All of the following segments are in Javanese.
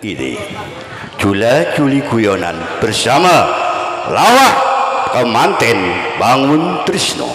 Ini Jula Juli Guyonan bersama Lawak Kemanten Bangun Trisno.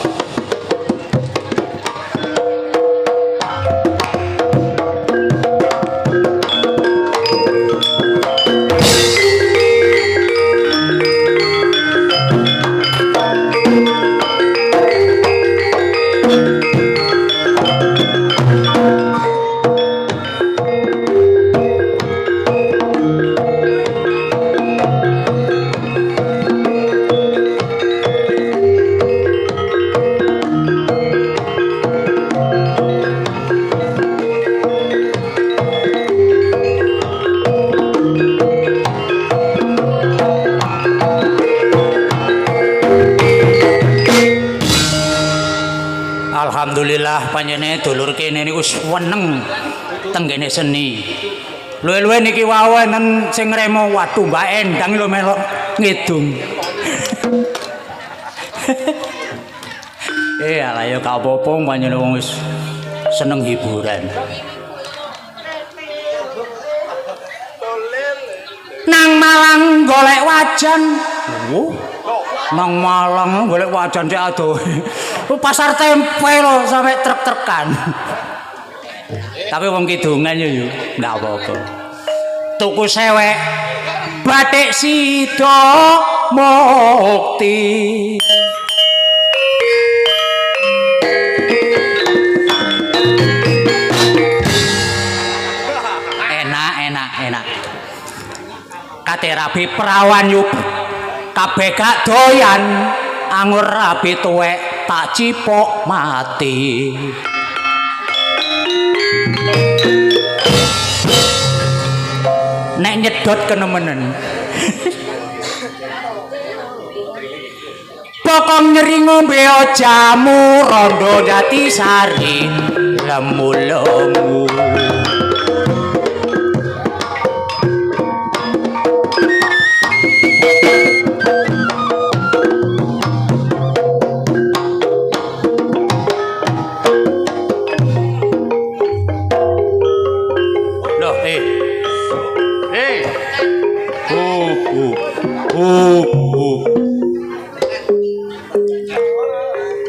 Alhamdulillah panjenengan dulur kene niku seneng tenggene seni. Luwe-luwe niki wae wonten sing ngremo waduh Mbak Endang lho melok ngidung. Alah ya gak apa-apa panjenengan wong wis seneng hiburan. Nang Malang golek wajan. Nang Malang golek wajan cek adoh. Pasar tempe lho sampai truk-trukan. Tapi wong kidungan yo ndak apa-apa. Tuku sewek batik sida mukti. Enak. Kate rabi perawan yuk kabeh gak doyan anggur rabi tuwek tak cipok mati. Nek nyedot kenemenen. Pokok nyeri ngombe jamu rondo jati sari lemu-lemu.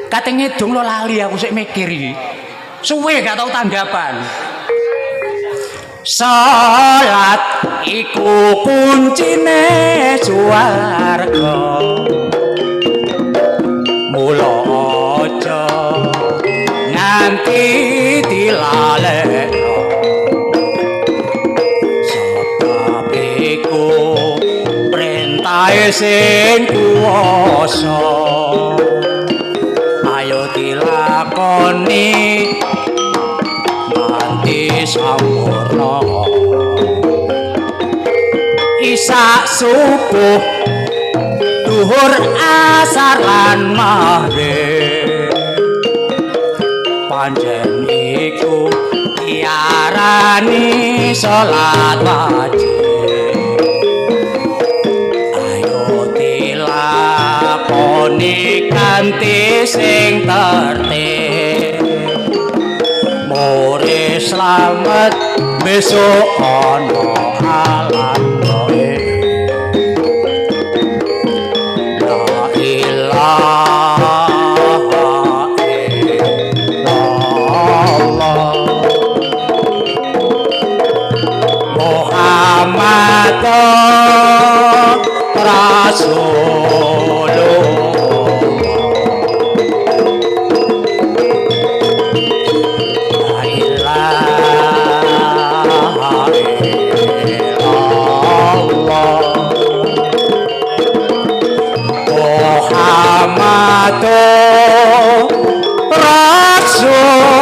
Kate ngedung lo lali aku sik mikir iki. Suwe gak tau tanggapan. Salat iku kuncine swarga. Mula aja nganti dilalekno. Sebab iku perintahe sing kuwasa. Ayo dilakoni nganti sampurna. Isak subuh duhur asar lan maghrib pancen iku diarani salat wajib. Ayo dilakoni kanthi sing tertib. More slamet besok ana alam gaib. La ilaha illallah Muhammadur Rasulullah. Muhammadur Rasulullah.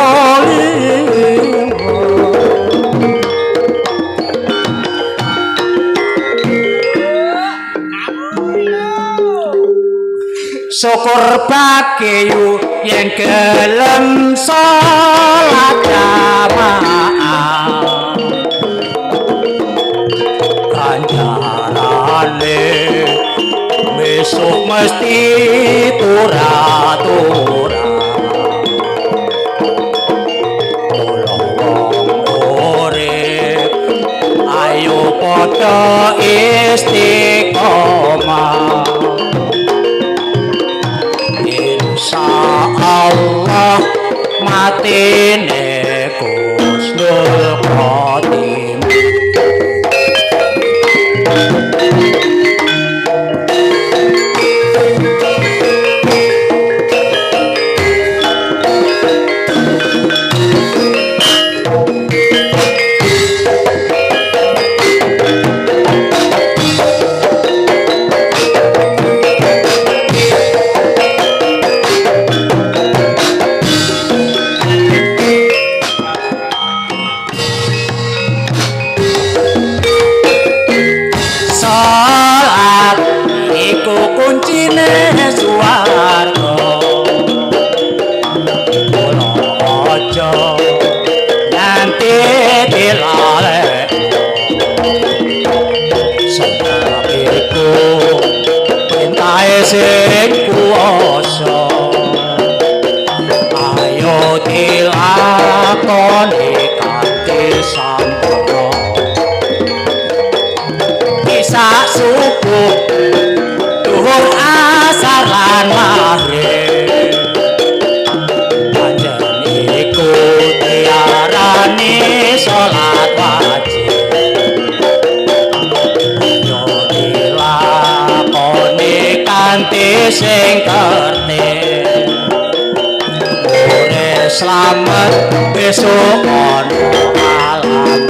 Syukur bageyu yen gelem salat jamaah. Ganjarane besok mesti turah-turah. Mula wong urip ayo padha istiqomah insyaallah matine Husnul Khotimah. Sing kuwasa ayo dilakoni kanthi sampurna bisa subuh duhur asar lan maghrib panjenengan iku diarani salat wajib kanthi sing tertib ora slamet besok ana alam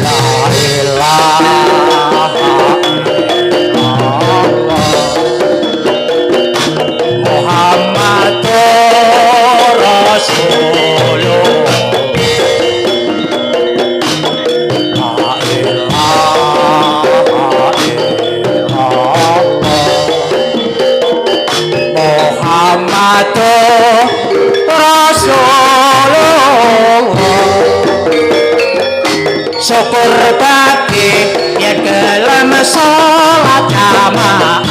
la ilaha illallah Muhammadur Rasulullah Rasulullah syukur bagi yang gelem salat jamaah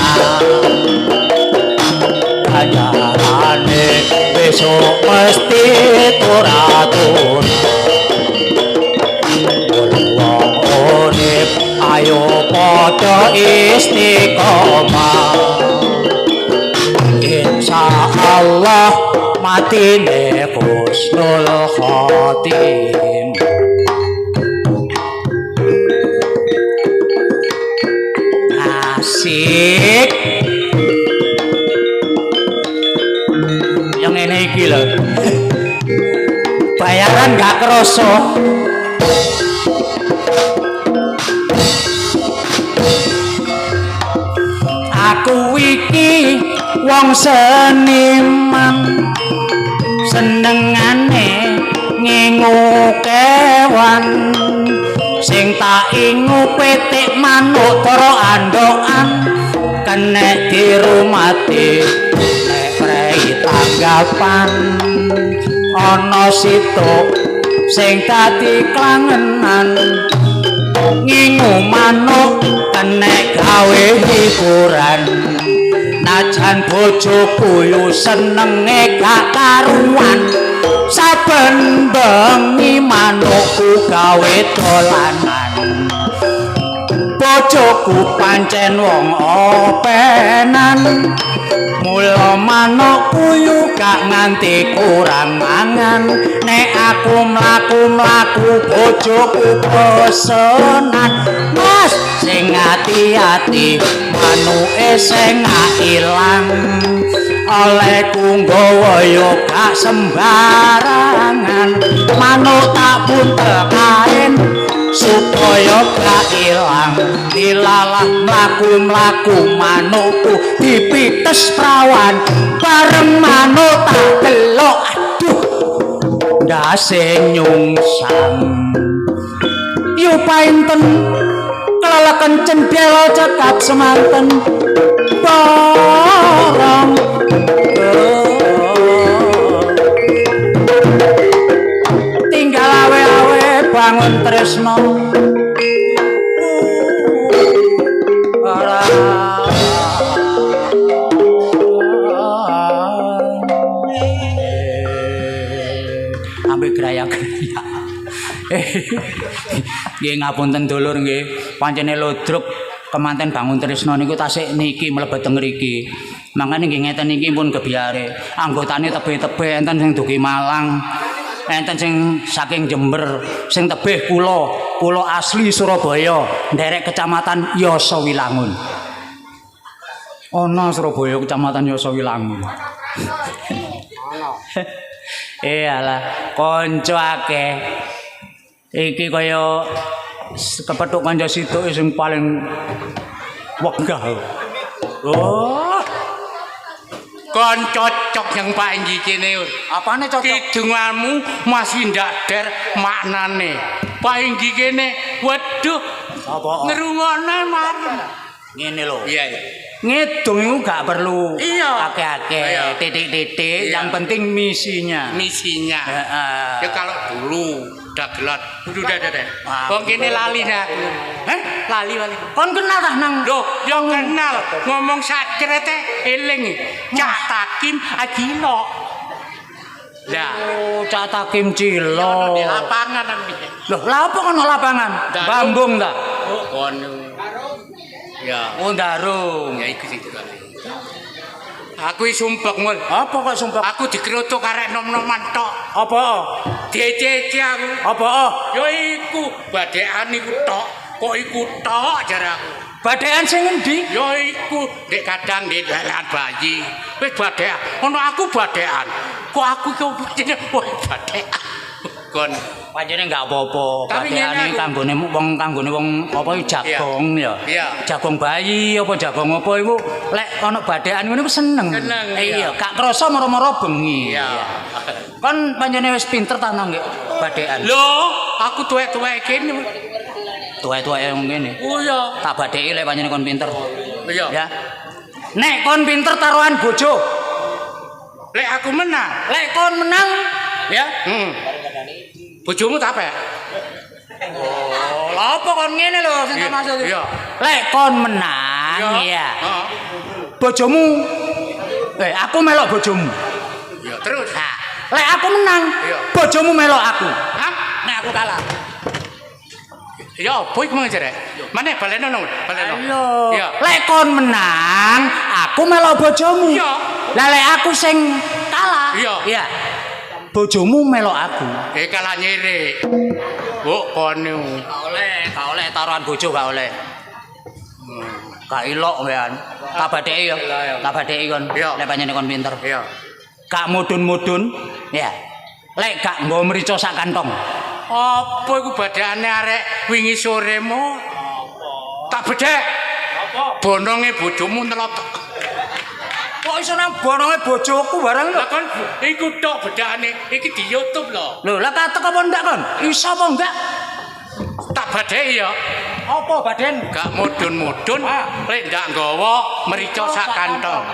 ajarane besok mesti turatur wong urip ayo padha istiqomah insyaallah matine Husnul Khotimah. Asik yang ini iki lho bayaran gak kerasa aku iki wong seniman senengane ngingu kewan sing tak ingu petik manuk toro andokan kenek dirumati nek prei tanggapan ana situk sing dadi klangenan ngingu manuk kenek gawe hiburan najan bojoku yo senenge gak karuan saben bengi manukku gawe dolanan bojoku pancen wong openan mula manukku yo gak nganti kurang mangan nek aku mlaku-mlaku bojoku pesenan mas sing ati-ati manuke sing ilang olehku nggawa yo gak sembarangan manuk tak buntel kain supaya gak ilang dilalah mlaku-mlaku manukku dipites prawan bareng manuk tak delok aduh ndase nyungsang yo painten keleleken cendhela cekap semanten barang tinggal awe-awe bangun tresno ambek geraya-geraya Nggih ngapunten dulur nggih. Pancene Lodruk kemanten Bangun Tresno niku tasik niki mlebet teng mriki. Mangkane nggih ngeten niki pun kebiare. Anggotane tebih-tebih enten sing dugi Malang. Enten sing saking Jember, sing tebih kula asli Surabaya, nderek Kecamatan Yosowilangun. Ana Surabaya Kecamatan Yosowilangun. Ana. Iyalah, kanca akeh. Iki kaya kepethuk kanca situk sing paling wegah. Oh. Kon cocok yang Pak Enggi kene. Apane cocok? Kidunganmu masih ndak der maknane. Pak Enggi kene, waduh. Apa? Ngrungokne mari. Ngene lho. Iya, iya. Ngedung itu gak perlu Iya. akeh-akeh, Iya. titik-titik, Iya. yang penting misinya. Misinya. Heeh. Ya kalau dulu dagelan, udah. Ah, Wong kene lali nek aku. Heh? Lali. Kon kenal dah nang Loh, yang kenal ngomong sakrete eling. Cak Takim Agilo. Lah, Oh, Cak Takim Cilo. di lapangan nang piye? Loh, lha apa kono lapangan? Darung. Bambung ta? Oh, kon. Ya, Oh, Darung. ya iku sing tukang. Aku sumpek mul. Apa kok sumpah? Aku dikerutuk karek nom-noman tok. Apa? Dicece aku. Apa? Ya iku badekan iku tok. Kok iku tok jar aku. Badean sing endi? Ya iku ndek kadang ndek dalan bayi. Wis badekan. Ono aku badekan. Kok aku kok badekan. Kon Pancene enggak apa-apa. Tapi Badeane ngene aku. kanggone wong apa jagong ya. Iya. Jagong bayi apa jagong apa iku lek ana badekan ngene ku seneng. Seneng, Iya, iya. gak krasa moro-moro bengi. Iya. Kon pancene wis pinter ta nang badekan. Loh, aku tuwek-tuwek kene. Tuwek-tuwek yang ngene. Oh iya. Tak badheki lek pancene kon pinter. Iya. Ya. Nek kon pinter taruhan bojo, Lek aku menang. lek kon menang ya. Bojomu tak apa? Oh, lha apa kon ngene lho sing tak Iya, maksud. iya. Lek kon menang ya. Heeh. Bojomu aku melok bojomu. Iya, terus. Nah, lek aku menang, Iya. bojomu melok aku. Hah? Nek aku kalah. Ya, apa iku mang jare? Mana baleno nang? Baleno. Ayo. Iya. Lek kon menang, aku melok bojomu. Iya. Lah lek aku sing kalah. Iya. Iya. Bojomu melok aku. Kalah nyere. Oh, kono. Gak oleh taruhan bojo gak oleh. Gak ilok wean. Tak badheki ya. Tak badheki kon. Iya. Lek pancene kon pinter. Iya. Gak mudun-mudun, ya. Lek gak nggo mrica sak kantong. Apa iku badane arek wingi sore mo? Tak bedhek. Apa? Bononge bojomu nelotok. Kok iso nang bononge bojoku barang lho. Lah kon iku tok bedane. Iki di YouTube lho. Lho, lah katek apa ndak kon? Iso apa enggak? Tak badheki ya. Apa baden? Gak mudun-mudun, lek ndak nggawa merica sak kantong.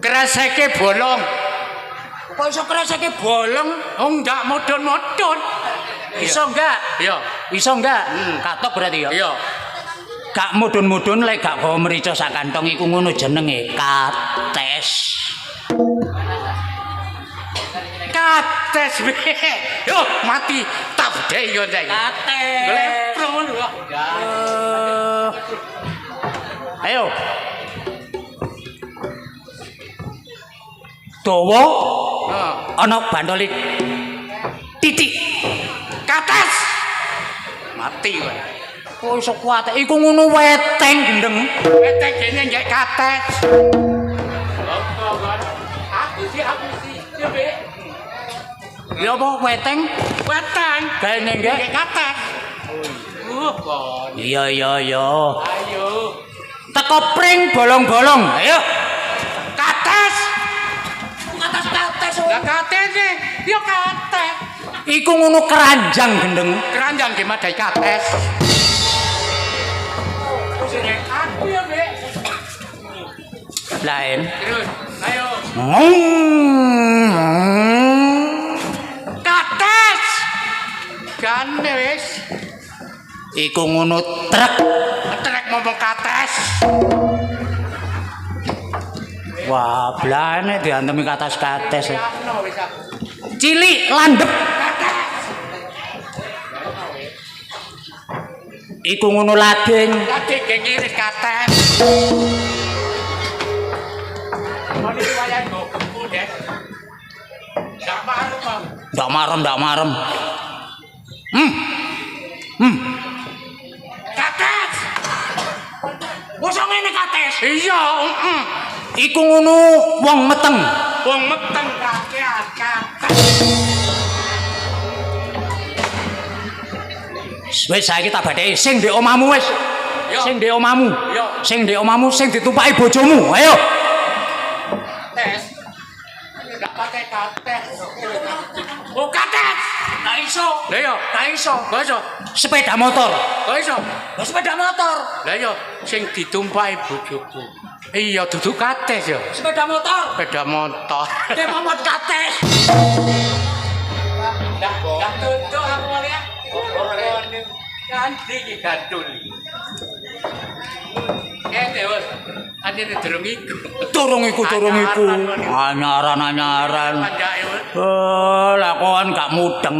Kreseke bolong. Kok iso kreseke bolong? Oh ndak mudun-mudun. Iso enggak? Iya. Iso enggak? Katok berarti ya. Iya. Gak mudun-mudun lek gak gawa merica sak kantong iku ngono jenenge kates. Kates be. Yo mati tak bedheki yo ndek. Kates. Golek promo lho. Ayo. Dawa Heeh. ana bantole titik. Kates. Mati kowe. Kok iso kuat? Iku ngono weteng gendeng. Ketek dene nggak kates. Aku sih. Ya be. Ya apa weteng? Weteng. Gaene nggih. Nggak kates. Kon. Iya. Ayo. Teko pring bolong-bolong. Ayo. Kates. Kates. Lah kates e. Yo kates. Iku ngono keranjang gendeng. Keranjang ge madai kates. Aku ya be. Lain. Terus. Ayo. Kates. Kan wis. Iku ngono trek. Trek ngomong kates. Wah, blane diantemi kates-kates. Ano wis aku. Cilik landhep. Iku ngono lading. Lading ge ngiris kates. Mone wayah nggo kepu, Des. Ndak marem, Bang. Ndak marem. Kates. Mosok ngene kates. Iya, Iku ngono wong meteng. Wong meteng kakean kates. Wis saiki tak badheki sing ndek omahmu wis. Yo. Sing ndek omahmu. Yo. Sing ndek omahmu sing ditumpaki bojomu. Ayo. Tes. Ndak pakai kates. Oh, kates. Ndak iso. Lah yo, Ndak iso. kok iso? Sepeda motor. Kok iso? Lah sepeda motor. Lah yo, sing ditumpaki bojoku. Iya, dudu kates yo. Sepeda motor. Sepeda motor. Dek momot kates. Ndak duduk aku lihat. Kan iki gadul. Wes. Anjene durung iku. Durung iku. Anyaran. Oh, lakon gak mudeng.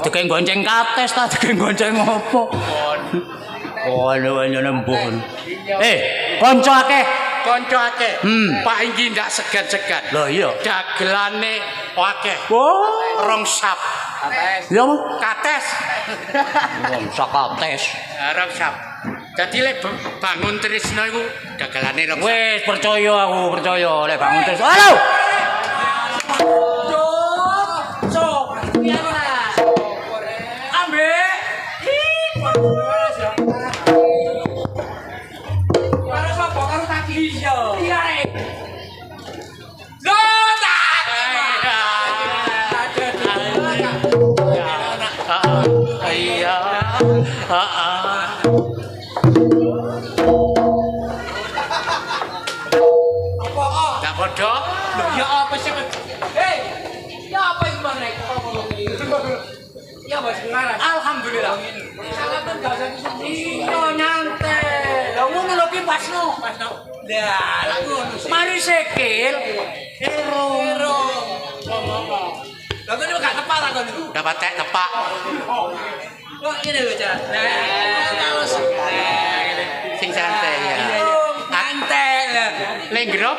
Dike gonceng kates ta dike gonceng opo? Oh, nembun. Kanca akeh. Pak iki ndak segan-segan. Lho iya. Dagelane akeh. Oh, Rong sap. ya apa? Kates. Wong sakates. Rong sap. Dadi lek bangun Trisno iku dagelane rong sap. Wis percaya lek bangun terus. Halo. Iya. Ndak padha. Lho ya apa sih? Hei. Ya apa iki Bang Rek? Ya Mas Semarang. Alhamdulillah. Salatan gak usah kesini. Iya nyantai. Lah ngono lho ki pasno. Lah ngono sih. Mari sekil. Ero. Lah kok gak tepat lah kon niku. Dapat tepak. Kok ngene lho, Cak. Nah, Sing santai ya. Santai lah. Lek grop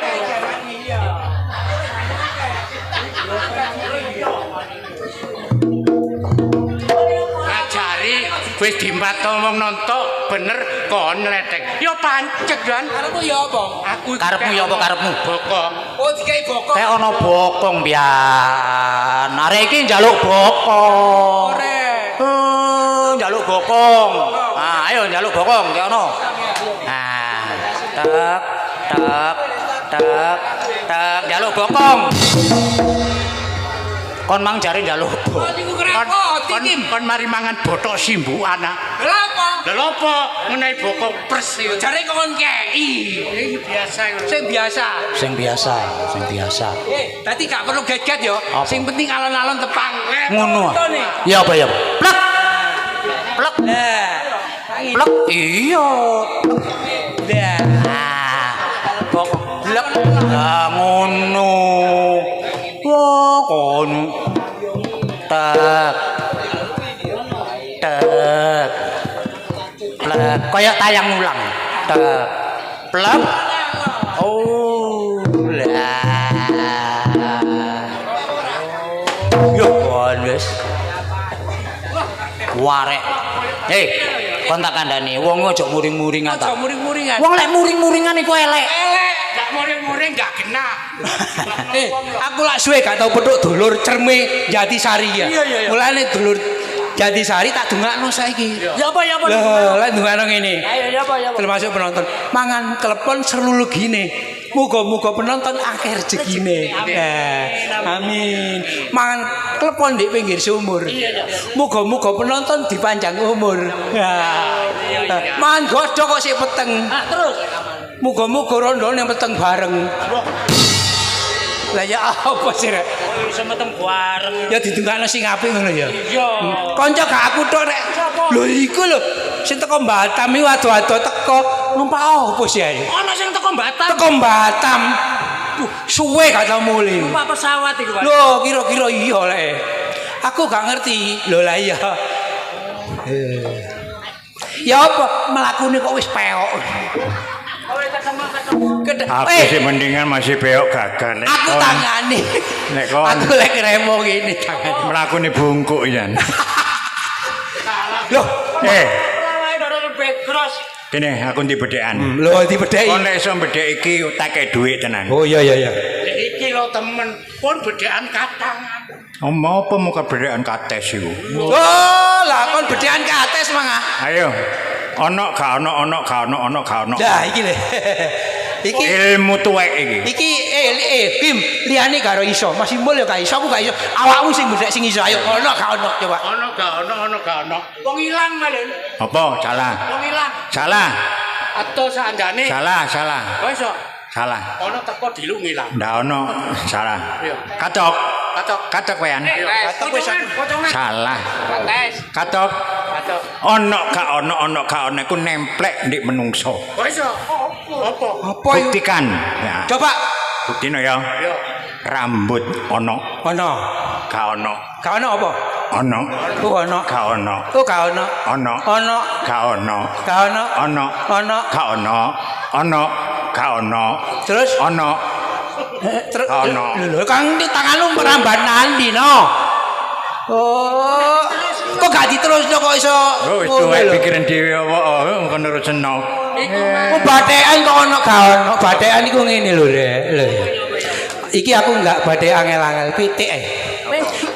ngajari wis dimpat ngomong nontok bener kon letek. Ya pancet kan. Karepmu ya apa? Aku Karepmu ya apa karepmu? Bokong. Oh, dikai bokong. Kayak ana bokong pian. Arek iki njaluk bokong. Njaluk bokong. Ah, ayo njaluk bokong, kayak ono. Nah, tek, njaluk bokong. Kon mang jare njaluk bokong. Kon mari mangan botok simbukan ah. Lha apa? Lha apa menehi bokong pres iki. Jare kon kei. Iki biasa ngono. Sing biasa. Dadi gak perlu get-get yo. Sing penting alon-alon tepang. Ngono. Ya apa ya? Plek. Plek. Iya. Kok plek. Lah ngono. Wah, kon. Tek. Plek. Kayak tayang ulang. Tek. Plek. Oh, lah. Yo, kon wis. Warek. Hei, kon tak kandhani, wong aja muring-muringan ta. Aja muring-muringan. Wong lek muring-muringan iku elek. Gak muring-muring gak kena. Aku lak suwe gak tau petuk dulur cerme Jatisari ya. Mulane dulur Jatisari tak dongakno saiki. Ya apa? Lah, lek dongakno ngene. Ayo ya apa? Termasuk penonton mangan klepon serulugine. Muga-muga penonton akeh rezekine. Amin. Mangan klepon di pinggir sumur. Muga-muga penonton dipanjang umur. Mangan godhog kok sik peteng. Terus Muga-muga rondone peteng bareng. Lah ya apa sih rek? iso meteng bareng. Ya didungakno sing apik ngono ya. Iya. Kanca gak aku tok rek. Lho iku lho sing teko Batam iki ado-ado teko numpak opo sih ae? Ana sing teko Batam. Teko Batam. Suwe gak tau muli. Numpak pesawat iku, Pak. Lho kira-kira iya lek. Aku gak ngerti. Lho lah iya. Ya apa mlakune kok wis peok. Aku sih mendingan masih beok gagal. Aku tangane. Nek kon Aku lek remo ngene tangane. mlakune bungkuk yan. Loh, Kene aku dibedhekan. lho dibedheki. Kon nek iso bedhek iki take dhuwit tenan. Oh iya iya iya. Iki lho temen, pun bedekan katangan. Omong apa muka bedhekan kates iku? Oh, lah kon bedhekan ke atas mangga. Ayo. Ono gak ono. Lah iki lho. Iki Ilmu tuwek iki. iki Bim, liyane karo iso. Mas Simbol ya gak iso, aku gak iso. Awakmu sing bedhek sing iso. Ayo ono gak ono coba. Ono gak ono. Wong ilang malen. Apa? Salah. Wong ilang. Salah. Atau seandane. Salah. Kok iso? Salah. Ono teko dilu ngilang. Ndak ono. Salah. Iya. Katok. Katok wean. Katok wis potongan. Salah. Tes. Katok. Katok. Ono gak ono iku nemplek ndek menungso. Kok iso? Apa? Apa yo? Buktikan. Ya. Coba. Buktino ya. Yo. Rambut ono. Ono. Gak ono. Gak ono apa? Ono. Oh ono. Gak ono. Oh gak ono. Ono. Ono. Gak ono. Gak ono. Ono. Ono. Gak ono. Ono. Gak ono. Terus Ono. terus Ono. lho Kang di tanganmu merambat nandi no. Oh. Kok gak diterusno kok iso. Oh, wis ngono tuwek lho. pikiran dhewe apa kon nerusno. Oh batekan kok ono gak ono. Batekan iku ngene lho Rek. Lho. Iki aku enggak badhe angel-angel pitik ae.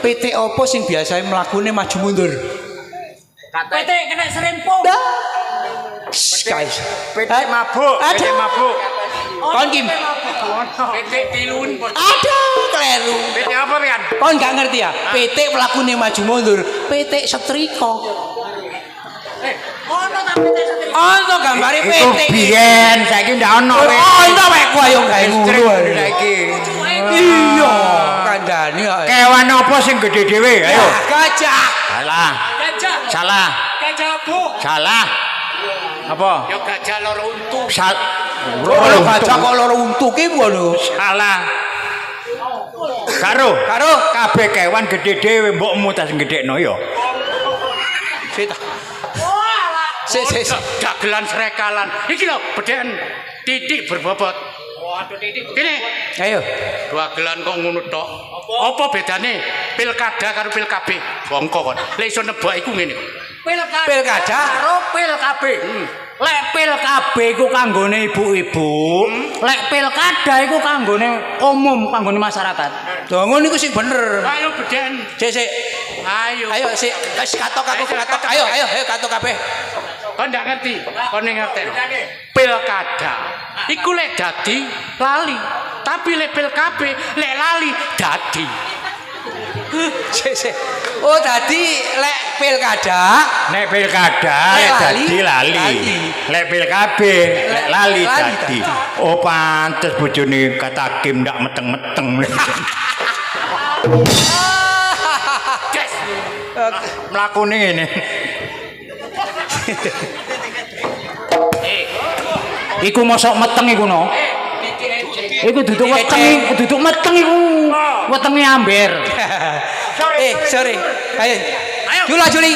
Pitik apa sing biasane mlakune maju mundur? Petik kena serempung. Guys. Pitik mabuk, pitik mabuk. Kon Kim. Petik tilun. Aduh, kleru. Pitik apa pian? Kon gak ngerti ya? Pitik mlakune maju mundur, pitik setrika. Ono ta petik setrika. Ono gambare Iku pitik. biyen, saiki ndak ono wis. Ono wek ku ayo gawe Listrik ngono. saiki. Iya, kandhani kok. Kewan apa sing gede dhewe? Ayo. Gajah. Salah. Gajah. Salah. Gajah bu. Salah. Apa? Yo gajah loro untu. Loro gajah kok loro untu ki ngono. Salah. Karo Karo kabeh kewan gede dhewe mbokmu tas gedhekno ya. Sita. Sik. Dagelan srekalan. Iki lho bedekan titik berbobot. Waduh titik. Kene. Ayo. Dagelan kok ngono tok. Apa bedane pilkada karo pilkab? Bongko kon. Lek iso nebak iku ngene. Pilkada karo PLKB. Lek PLKB iku kanggone ibu-ibu, lek pilkada iku kanggone umum, kanggone masyarakat. Lho ngono iku sing bener. Ayo bedekan. Sik. Ayo. Ayo sik wis katok aku katok. Ayo katok kabeh. Kon ndak ngerti. Kon ngerti. Pilkada. Iku lek dadi lali. Tapi lek pilkab lek lali dadi. Sik. Oh dadi lek pilkada Nek pilkada Lek dadi lali. lali. Lek pilkab lek lali dadi. Oh pantes bojone kata Kim ndak meteng-meteng. Guys, Mlakune ngene. Iku mosok meteng iku no. Iku duduk weteng, duduk meteng iku. Wetenge amber. Sorry. Ayo. Juli.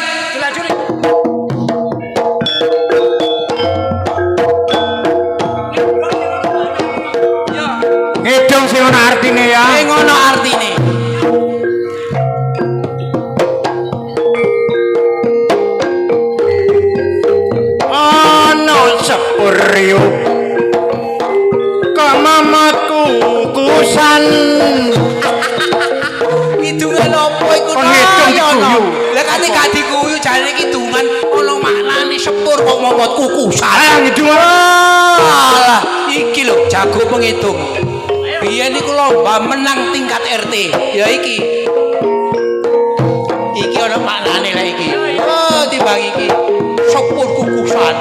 Ngedong sing ono artine ya. Ngono artine. Ono sepur riuk kamamatku kusan. Kidungan opo iku? Kon ngedong diguyu. Lah kate gak diguyu jarene kidungan ono maknane sepur kok momot kukusan. Ayo ngedong. Alah, iki lho jago penghitung. Biyen iku lomba menang tingkat RT. Ya iki. Iki ono maknane lah iki. Oh, timbang iki. Sepur kukusan.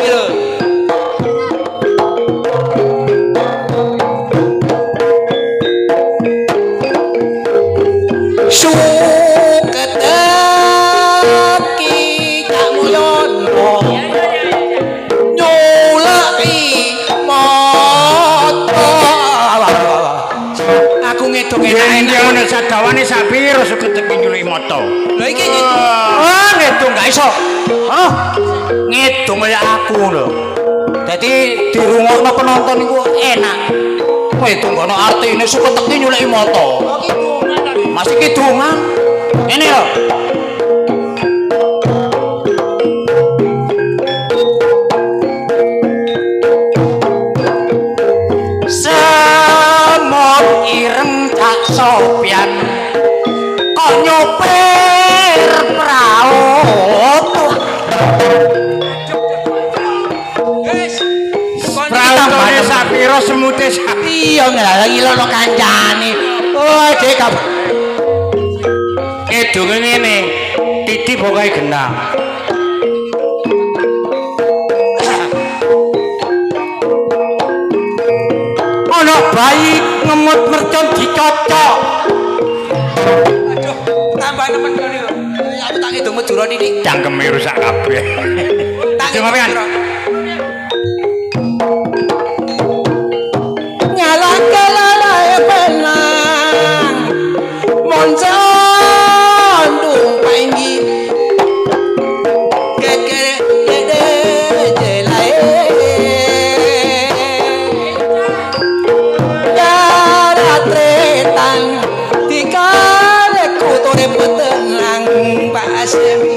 Iki lho. Suketeki kamu yono nyuleki moto. Aku ngedong Yen enak-enak. ono sadawane sak piro suket nyuli moto. Lha iki ngedong. Ah, ngedong gak iso. ngedung kaya aku lho. Dadi dirungokno penonton iku enak. Kowe tunggono artine suka teki nyuleki mata. Masih kidungan. Ngene lho. Semut ireng Cak Sopyan kok nyopir praut. Prautone sapiro semute Iya ngilono kancane. Oh, Dek. kidunge ngene. Titi pokoke genah. Ana bayi ngemut mercon dicocok. Aduh, tambah nemen kene lho. Aku tak ngedung medura niki. Cangkeme rusak kabeh. Tak Coba pekan. Nyalake lalae penang. Moncon dumpengi. Kekere dede jelae. Yara tretang dikale kutore petenang pasemi.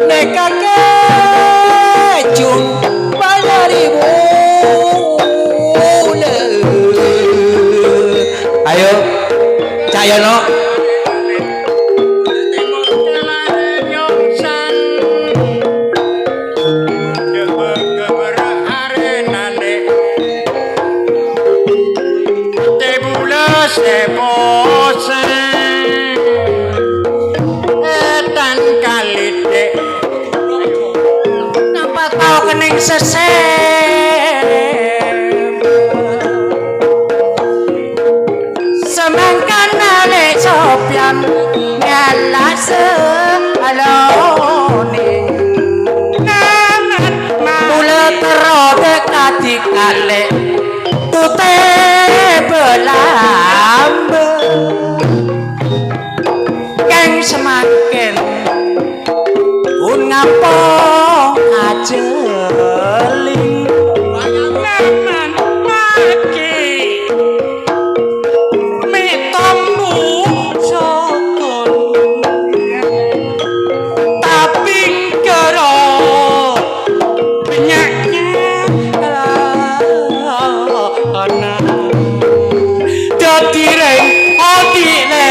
Nekake jum bayarimu. Ayo, Cahyono. Napa tau kening semangkan ale Sopyan nyala sealone nanan mule terode kadik kale tute belambe keng semakin pun ngampong ajeling nanan pagi mitommu sokon tapi kero penyaknya ana dadi reng odile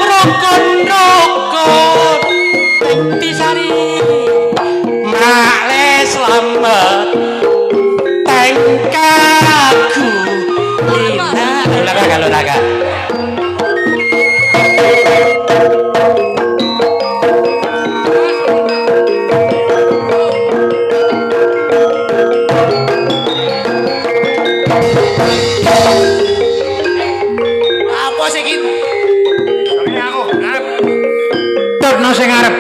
rokon-rokon tisari male selamat tengkaku lina kalau naga apa sih gitu Turno sing arep.